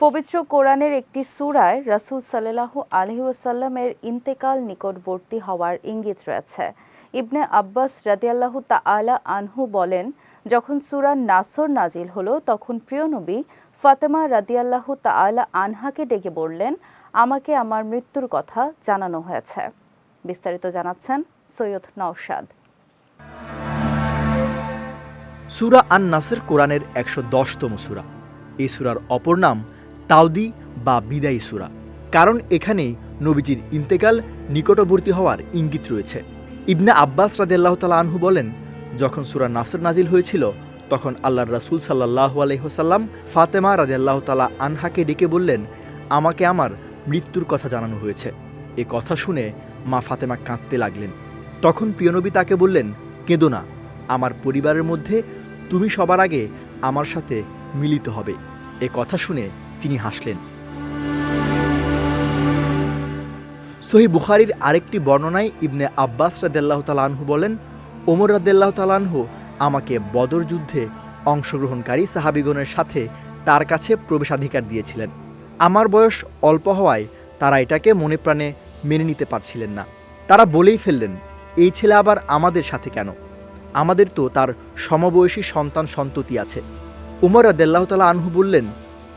পবিত্র কোরআনের একটি সূরায় রাসূল সাল্লাল্লাহু আলাইহি ওয়াসাল্লামের ইন্তেকাল নিকটবর্তী হওয়ার ইঙ্গিত রয়েছে। ইবনে আব্বাস রাদিয়াল্লাহু তাআলা আনহু বলেন, যখন সূরা নাসর নাজিল হলো তখন প্রিয় নবী ফাতেমা রাদিয়াল্লাহু তাআলা আনহাকে ডেকে বললেন, আমাকে আমার মৃত্যুর কথা জানানো হয়েছে। বিস্তারিত জানাচ্ছেন সৈয়দ নওশাদ। সূরা আন-নাসর কোরআনের ১১০তম সূরা। এই সূরার অপর নাম তাওদি বা বিদায়ী সূরা, কারণ এখানে নবীজির ইন্তেকাল নিকটবর্তী হওয়ার ইঙ্গিত রয়েছে। ইবনে আব্বাস রাদিয়াল্লাহু তাআলা আনহু বলেন, যখন সূরা নাসর নাজিল হয়েছিল তখন আল্লাহর রাসূল সাল্লাল্লাহু আলাইহি ওয়াসাল্লাম ফাতেমা রাদিয়াল্লাহু তাআলা আনহাকে ডেকে বললেন, আমাকে আমার মৃত্যুর কথা জানানো হয়েছে। এ কথা শুনে মা ফাতেমা কাঁদতে লাগলেন। তখন প্রিয়নবী তাকে বললেন, কেঁদো না, আমার পরিবারের মধ্যে তুমি সবার আগে আমার সাথে মিলিত হবে। এ কথা শুনে তিনি হাসলেন। সহিহ বুখারীর আরেকটি বর্ণনায় ইবনে আব্বাস রাদিয়াল্লাহু তাআলা আনহু বলেন, ওমর রাদিয়াল্লাহু তাআলা আনহু আমাকে বদর যুদ্ধে অংশগ্রহণকারী সাহাবীগণের সাথে তার কাছে প্রবেশাধিকার দিয়েছিলেন। আমার বয়স অল্প হওয়ায় তারা এটাকে মনে প্রাণে মেনে নিতে পারছিলেন না। তারা বলেই ফেললেন, এই ছেলে আবার আমাদের সাথে কেন? আমাদের তো তার সমবয়সী সন্তান সন্ততি আছে। উমর রাদিয়াল্লাহু তাআলা আনহু বললেন,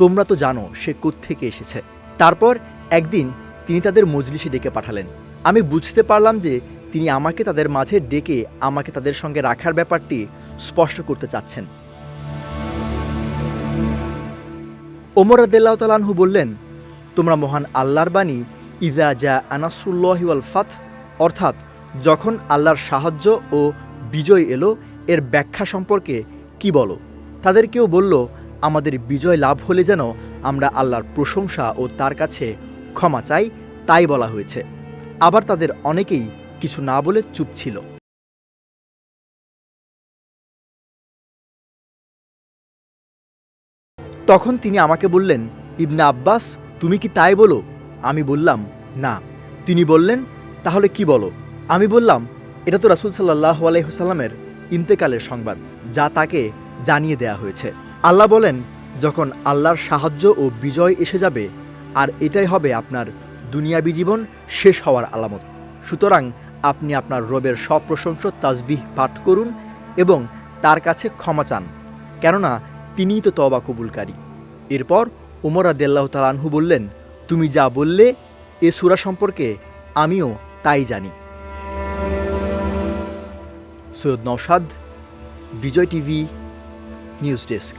তোমরা তো জানো সে কোত্থেকে এসেছে। তারপর একদিন তিনি তাদের মজলিসে ডেকে পাঠালেন। আমি বুঝতে পারলাম যে তিনি আমাকে তাদের মাঝে ডেকে আমাকে তাদের সঙ্গে রাখার ব্যাপারটি স্পষ্ট করতে চাচ্ছেন। ওমর রাদিয়াল্লাহু তাআলা আনহু বললেন, তোমরা মহান আল্লাহর বাণী ইযা জাআ নাসরুল্লাহি ওয়াল ফাত, অর্থাৎ যখন আল্লাহর সাহায্য ও বিজয় এলো, এর ব্যাখ্যা সম্পর্কে কি বলো? তাদের কেউ বলল, আমাদের বিজয় লাভ হলে যেন আমরা আল্লাহর প্রশংসা ও তার কাছে ক্ষমা চাই, তাই বলা হয়েছে। আবার তাদের অনেকেই কিছু না বলে চুপ ছিল। তখন তিনি আমাকে বললেন, ইবনে আব্বাস, তুমি কি তাই বলো? আমি বললাম, না। তিনি বললেন, তাহলে কি বলো? আমি বললাম, এটা তো রাসূল সাল্লাল্লাহু আলাইহি ওয়াসাল্লামের ইন্তেকালের সংবাদ, যা তাকে জানিয়ে দেয়া হয়েছে। আল্লাহ বলেন, যখন আল্লাহর সাহায্য ও বিজয় এসে যাবে, আর এটাই হবে আপনার দুনিয়াবী জীবন শেষ হওয়ার আলামত। সুতরাং আপনি আপনার রবের সপ্রশংস তাসবিহ পাঠ করুন এবং তার কাছে ক্ষমা চান, কেননা তিনিই তো তওবা কবুলকারী। এরপর ওমর রাদিয়াল্লাহু তাআলা আনহু বললেন, তুমি যা বললে এ সূরা সম্পর্কে আমিও তাই জানি। সৈয়দ নওশাদ, বিজয় টিভি, নিউজ ডেস্ক।